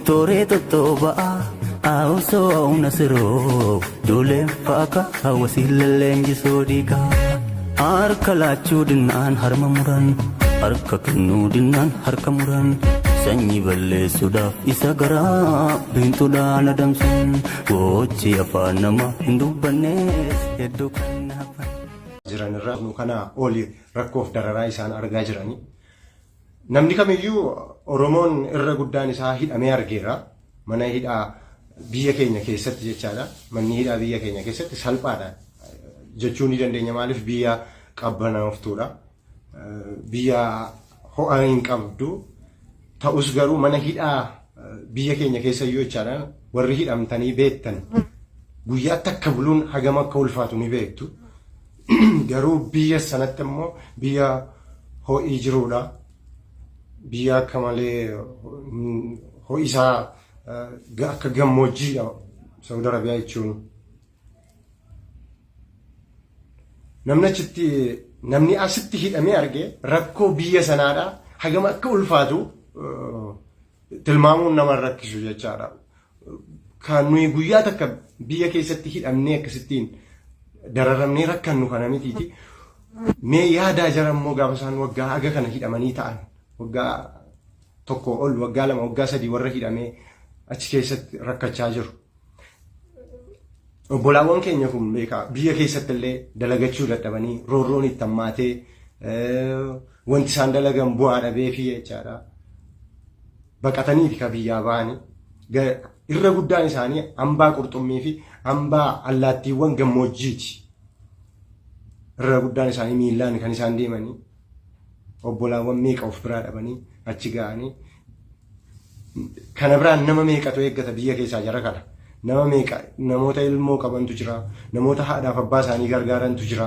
Toreto toba auso nasiro dole faka hawasilalenji sodika arkalachu dinan harmamuran arkaknu dinan harkamuran sanyi balle suda isagara bintuda nadamsin gochi afanama hindubanes edukan hapan jiran irraa nu kana oli rakkoof dararaa isaan argaa jirani namni kamiyyuu Oromoon irra guddaan isaa hidhamee argeera mana hidhaa biyya keenya keessatti jechaadha manni hidhaa biyya keenya keessatti salphaadha jechuu ni dandeenya maaliif biyya qabbanaaftuudha biyya ho'aa hin qabdu ta'us garuu mana hidhaa biyya keenya keessa iyyuu jechaadha warri hidhamtanii beektan guyyaatti akka buluun hagam akka ulfaatu ni beektu garuu biyya sanatti immoo biyya ho'ii jiruudha biyya akka malee ho'isaa akka gammoojjiidha Saudi Arabiyaa jechuun namni asitti hidhamee arge rakkoo biyya sanaadha hagam akka ulfaatu tilmaamuun nama rakkisu jechaadha kan nuyi guyyaa takka biyya keessatti hidhamnee akkasittiin dararamnee rakkannu kana mitiiti mee yaadaa jarammoo gaafa isaan waggaa aga kana hidhamanii ta'an waggaa tokko ol waggaa lama waggaa sadii warra hidhamee achi keessatti rakkachaa jiru obbolaawwan keenya kun beekaa biyya keessatti illee dalagachuu dadhabanii roorroon itti hammaatee wanti isaan dalagan bu'aa dhabee fi jechaadha baqatanii fi biyyaa ba'anii irra guddaan isaanii hambaa qurxummii fi hambaa allaattiiwwan gammoojjiiti irra guddaan isaanii miillaan kan isaan deemanii obbolaawwan meeqa of biraa dhabanii achi ga'anii kana biraan nama meeqatu eeggata biyya keessaa jara kana nama meeqa namoota ilmoo qabantu jira namoota haadhaaf abbaa isaanii gargaarantu jira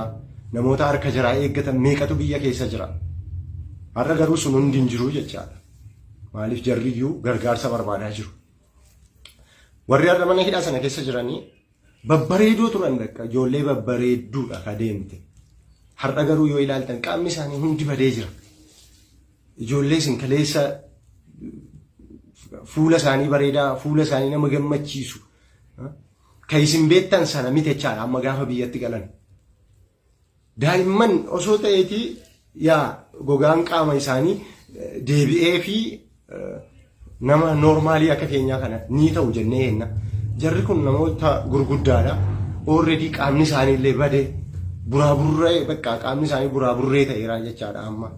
namoota harka jaraa eeggatan meeqatu biyya keessa jira har'a garuu sun hundi hin jiru jechaadha maaliif jarriyyuu gargaarsa barbaadaa jiru warri har'a mana hidhaa sana keessa jiranii babbareedoo turan dakka ijoollee babbareedduudha ka deemte har'a garuu yoo ilaaltan qaamni isaanii hundi badee jira ijoollee isin kaleessa fuula isaanii bareedaa fuula isaanii nama gammachiisu kan isin beektan sana miti jechaadha amma gaafa biyyatti galan daa'imman osoo ta'eeti yaa gogaan qaama isaanii deebi'ee fi nama noormaalii akka keenyaa kana ni ta'u jennee henna jarri kun namoota gurguddaadha already qaamni isaanii illee bade buraaburree bakka qaamni isaanii buraaburree ta'eera jechaadha amma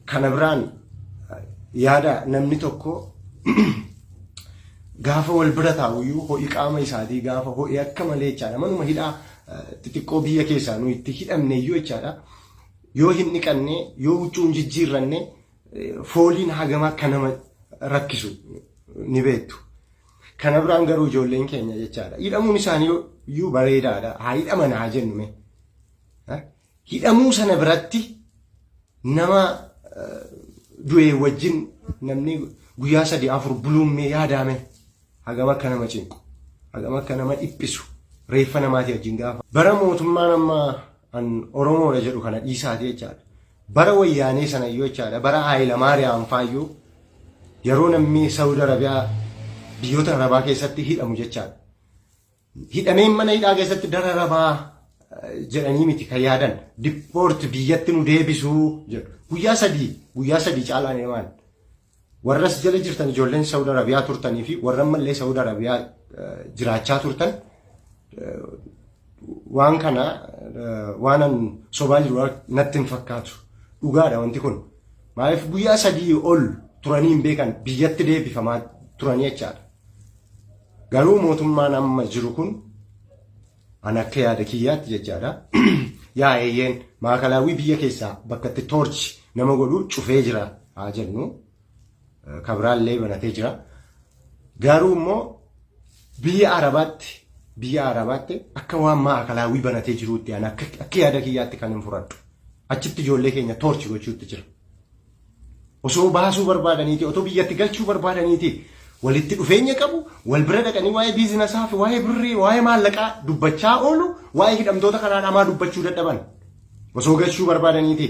kana biraan yaada namni tokko gaafa wal bira taa'uyyuu ho'i qaama isaatii gaafa ho'i akka malee jechaadha manuma hidhaa xixiqqoo biyya keessaa nu itti hidhamne iyyuu jechaadha yoo hin dhiqanne yoo huccuun jijjiirranne fooliin hagam akka nama rakkisu ni beektu kana biraan garuu ijoolleen keenya jechaadha hidhamuun isaanii iyyuu bareedaadha haa hidhaman haa jennume hidhamuu sana biratti nama du'ee wajjin namni guyyaa 3-4 buluummee yaadame hagam akka nama cinqu hagam akka nama dhiphisu reeffa namaati wajjin gaafa bara mootummaan amma an Oromoodha jedhu kana dhiisaati jechaadha bara wayyaanee sana iyyuu jechaadha bara Haayila Maariyaam faayyuu yeroo namni Saudi Arabiyaa biyyoota Arabaa keessatti hidhamu jechaadha hidhameen mana hidhaa keessatti dararabaa jedhanii miti kan yaadan dippoort biyyatti nu deebisuu jedhu guyyaa sadii caalaan eemaan warras jala jirtan ijoolleen Saudi Arabiyaa turtanii fi warra mallee Saudi Arabiyaa jiraachaa turtan waan kana waanan sobaa jiru natti hin fakkaatu dhugaadha wanti kun maaliif guyyaa sadii ol turanii hin beekan biyyatti deebifamaa turanii jechaadha garuu mootummaan amma jiru kun an akka yaada kiyyaatti jechaadha yaa eeyyeen maakalaawii biyya keessaa bakka itti toorchi nama godhu cufee jira haa jennu kabraallee banatee jira garuu immoo biyya Arabaatti akka waan maakalaawii banatee jiruutti an akka yaada kiyyaatti kan hin fudhadhu achitti ijoollee keenya toorchi gochuutti jira osoo baasuu barbaadaniiti otoo biyyatti galchuu barbaadaniiti walitti dhufeenya qabu wal bira dhaqanii waa'ee biizinaasaa fi waa'ee birrii waa'ee maallaqaa dubbachaa oolu waa'ee hidhamtoota kanaa dhamaa dubbachuu dadhaban osoo galchuu barbaadaniiti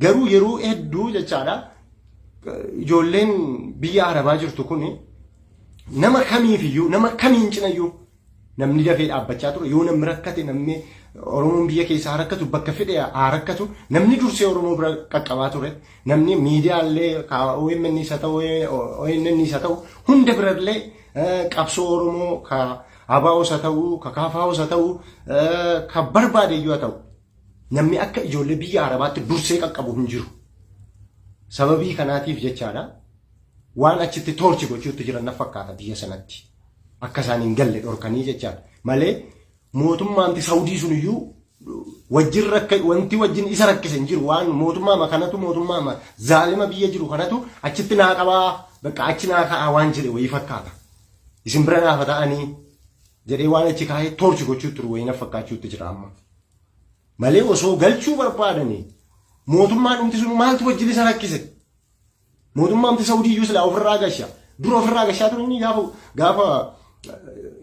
garuu yeroo hedduu jechaadha ijoolleen biyya Arabaa jirtu kun nama kamiifiyyuu nama kamiin cinayyuu namni dafee dhaabbachaa ture yoo namni rakkate namni Oromoon biyya keessaa rakkatu bakka fedhe haa rakkatu namni dursee Oromoo bira qaqqabaa ture namni miidiyaallee OMN isa ta'u ONN isa ta'u hunda birallee qabsoo Oromoo ka ABO isa ta'u ka KFO isa ta'u ka barbaade iyyuu ta'u namni akka ijoollee biyya Arabaatti dursee qaqqabu hin jiru. Sababii kanaatiif jechaadha waan achitti toorchi gochuutti jiran na fakkaata biyya sanatti akka isaan hin galle dhorkanii jechaadha malee mootummaan Saawudii sun iyyuu wajjin wanti wajjin isa rakkise hin jiru waan mootummaa kanatu mootummaa zaalima biyya jiru kanatu achitti naa qabaa bakka achi naa ka'aa waan jedhe wayii fakkaata isin bira naafa ta'anii jedhee waan achi kaa'ee toorchi gochuutti jiru wayii na fakkaachuutti jira amma malee osoo galchuu barbaadanii mootummaan umti sun maaltu wajjin isa rakkise mootummaan Saawudii iyyuu sila ofirraa gashaa dura ofirraa gashaa ture inni gaafa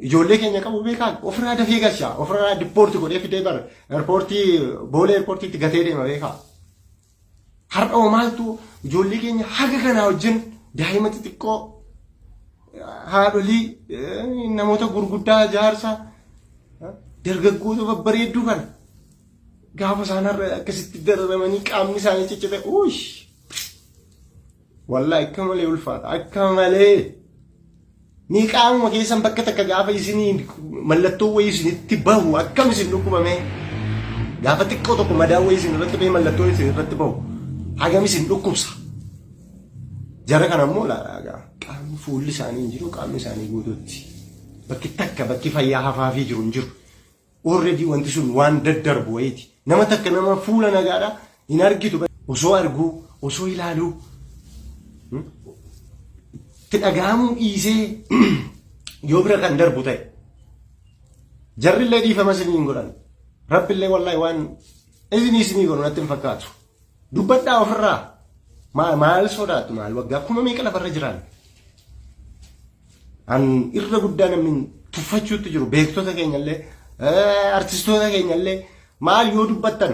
ijoollee keenya qabu beekaa ofirraa dafee gashaa ofirraa dipoorti godhee fidee bar eerpoortii boolee eerpoortiitti gatee deema beekaa har'a maaltu ijoollee keenya haga kanaa wajjin daa'ima xixiqqoo haadholii namoota gurguddaa jaarsa dargaggoota babbareedduu kana gaafa isaanirra akkasitti darramanii qaamni isaanii ciccite uish wallahi akka malee ulfaata akka malee ni qaamuma keessan bakka takka gaafa isinii mallattoo wayii isinitti bahu akkam isin dhukkubame gaafa xiqqoo tokko madaa wayii isin irratti bahee mallattoo isin irratti bahu hagam isin dhukkubsa jara kana immoo laagaa qaamni fuulli isaanii hin jiru qaamni isaanii guutuutti bakki takka bakki fayyaa hafaafii jiru hin jiru already wanti sun waan daddarbu wayiiti nama takka nama fuula nagaadha hin argitu osoo arguu osoo ilaaluu tidhagaamuu dhiisee yoo bira kan darbu ta'e jarrillee dhiifama isiniin godhan rabbillee wallahi waan isinii godhu natti hin fakkaatu dubbadhaa ofirraa maal sodaattu maal waggaa kuma meeqa lafarra jiran an irra guddaa namni tuffachuutti jiru beektota keenyallee artistoota keenyallee maal yoo dubbattan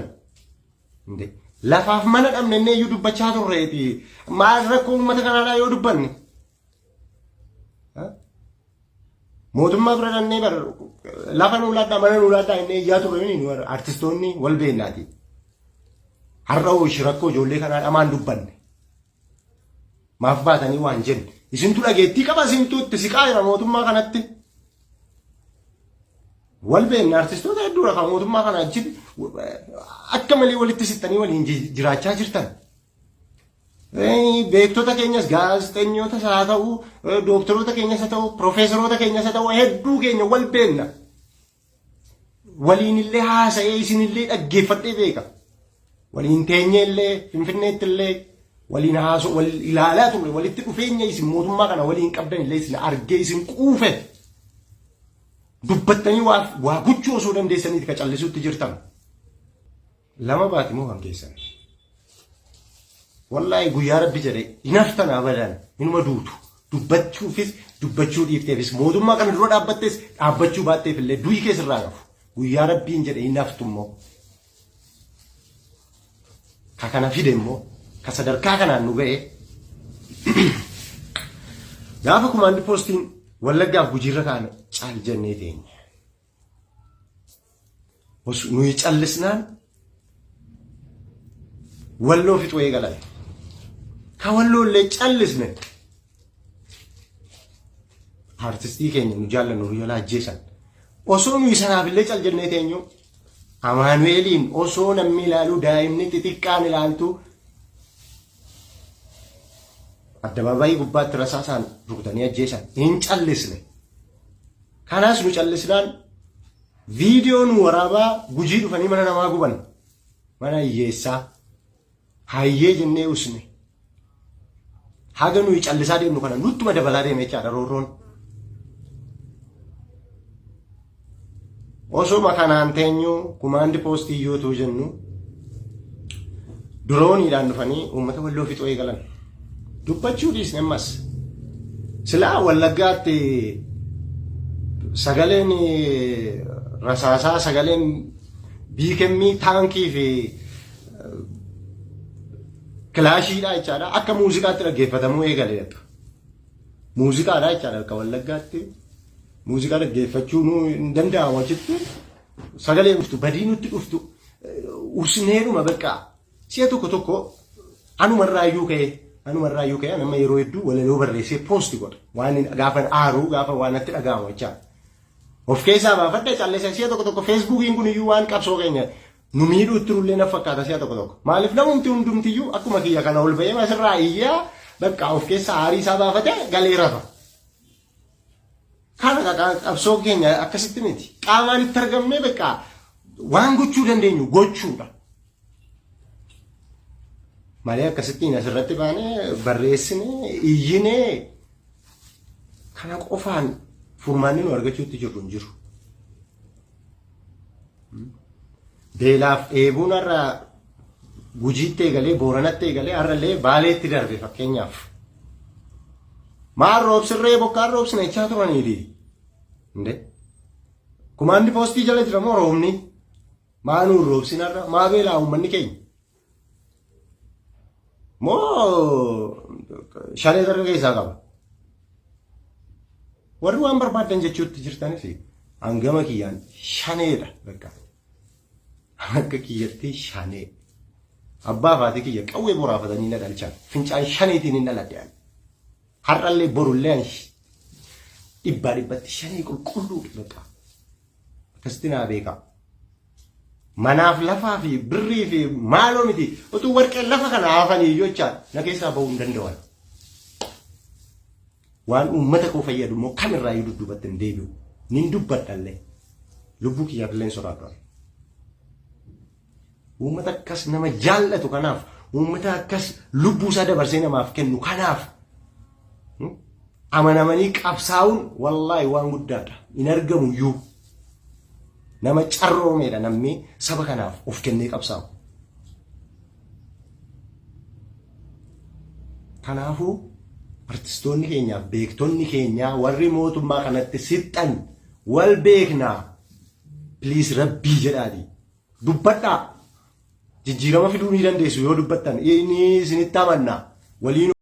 lafaaf mana dhabnennee iyyuu dubbachaa turreeti maal rakkoo uummata kanaadhaa yoo dubbanne mootummaa bira dhannee bar lafa nuulaadhaa mana nuulaadhaa innee iyyaa turre artistoonni wal beeknaati har'a rakkoo ijoollee kanaadhaa maan dubbanne maaf baatanii waan jenne isintu dhageettii qaba isintu itti siqaa jira mootummaa kanatti wal beekna artistoota hedduudha kan mootummaa kana achitti akka malee walitti sittanii waliin jiraachaa jirtan beektota keenyas gaazexeessitoota haa ta'u doktoroota keenyas haa ta'u profeesoroota keenyas haa ta'u hedduu keenya wal beekna waliin illee haasa'ee isinillee dhaggeeffadhee beeka waliin teenyee illee finfinneetti illee waliin haasa'u wal ilaalaa ture walitti dhufeenya isin mootummaa kana waliin qabdan illee isin argee isin quufe dubbattanii waa gochuu osoo dandeessaniiti ka callisuutti jirtan lama baati moo kan keessan wallahi guyyaa rabbi jedhe hinaftan abadan inuma duutu dubbachuufis dubbachuu dhiifteefis mootummaa kana dura dhaabbattes dhaabbachuu baatteef illee du'i keessirraa gafu guyyaa rabbiin jedhe hinaftu immoo ka kana fide immoo ka sadarkaa kanaan nu ga'e gaafa kumaandi poostiin wallaggaaf gujiirra kaane caal jennee teenya nuyi callisnaan walloo fixuu eegalan ka walloo illee callisne artistii keenya nu jaallannu Riyolaa ajjeesan osoo nuyi sanaaf illee cal jennee teenyu Amaanu'eeliin osoo namni ilaalu daa'imni xixiqqaan ilaaltu addabaabayii gubbaatti rasaasaan rukutanii ajjeesan hin callisne kanaas nu callisnaan viidiyoo nu waraabaa gujii dhufanii mana namaa guban mana hiyyeessaa hayyee jennee usne haga nuyi callisaa deemnu kana nuttuma dabalaa deeme jechaadha roorroon osoo kanaan teenyu kumaandi poostii iyyootuu jennu drooniidhaan dhufanii uummata walloo fixuu eegalan dubbachuu dhiisne ammas silaa wallaggaatti sagaleen rasaasaa sagaleen biikemmii taankii fi kilaashiidha jechaadha akka muuziqaatti dhaggeeffatamuu eegaleera. Muuziqaadha jechaadha akka Wallaggaatti muuziqaa dhaggeeffachuun hin danda'amu achitti sagalee dhuftu badii nutti dhuftu usneedhuma bakka si'a tokko anumarraayyuu ka'e nama yeroo hedduu walaloo barreessee poosti godha waan gaafa aaruu gaafa waan natti dhaga'amu jechaadha. Of keessaa baafadha calleessa si'a tokko feesbuukiin kun iyyuu waan qabsoo keenya nu miidhuutti rullee na fakkaata si'a tokko. Maaliif namumti hundumtiyyuu akkuma kiyya kana ol ba'ee masirraa iyyaa bakka of keessaa aarii isaa baafatee galee rafa. Kana qabsoo keenya akkasitti miti. Qaamaan itti argamnee bakka waan gochuu dandeenyu gochuudha. Malee akkasittiin asirratti baanee barreessinee iyyinee kana qofaan furmaanni nu argachuutti jirru hin jiru. Beelaaf dheebuun har'a Gujiitti eegalee Booranatti eegalee har'allee Baaleetti darbe fakkeenyaaf. Maal roobsirree bokkaan roobsina jechaa turaniiti. Kumaandi poostii jala jira moo roobni? Maa nuun roobsinarra maa beelaa uummanni keenya? Moo shalee darga keessaa qaba? Warri waan barbaadan jechuutti jirtanis hangama kiyyaan shaneedha bakka. Akka kiyyatti shanee. Abbaa fi kiyya qawwee boraafatanii na dhalchan. Fincaan shaneetiin hin dhaladhe. Har'allee borullee dhibbatti shanee qulqulluu bakka. Akkasitti naa beekaa. Manaaf lafaa fi birrii fi maaloo miti. Otuu warqeen lafa kana hafanii jechaan na keessaa bahuu hin danda'an. Waan uummata koo fayyadu immoo kamirraa iyyuu dudduubatti hin deebi'u. Nin dubbadhallee. Lubbuu kiyyaaf illee sodaadha. Uummata akkas nama jaallatu kanaaf uummata akkas lubbuu isaa dabarsee namaaf kennu kanaaf amanamanii qabsaa'uun wallaahi waan guddaadha. Hin argamu iyyuu. Nama carroomeedha namni saba kanaaf of kennee qabsaa'u. Kanaafuu artistoonni keenyaaf beektonni keenyaa warri mootummaa kanatti sixxan wal beeknaa please rabbii jedhaati dubbadhaa. Jijjiirama fiduu ni dandeessu yoo dubbattan inni isinitti amannaa waliin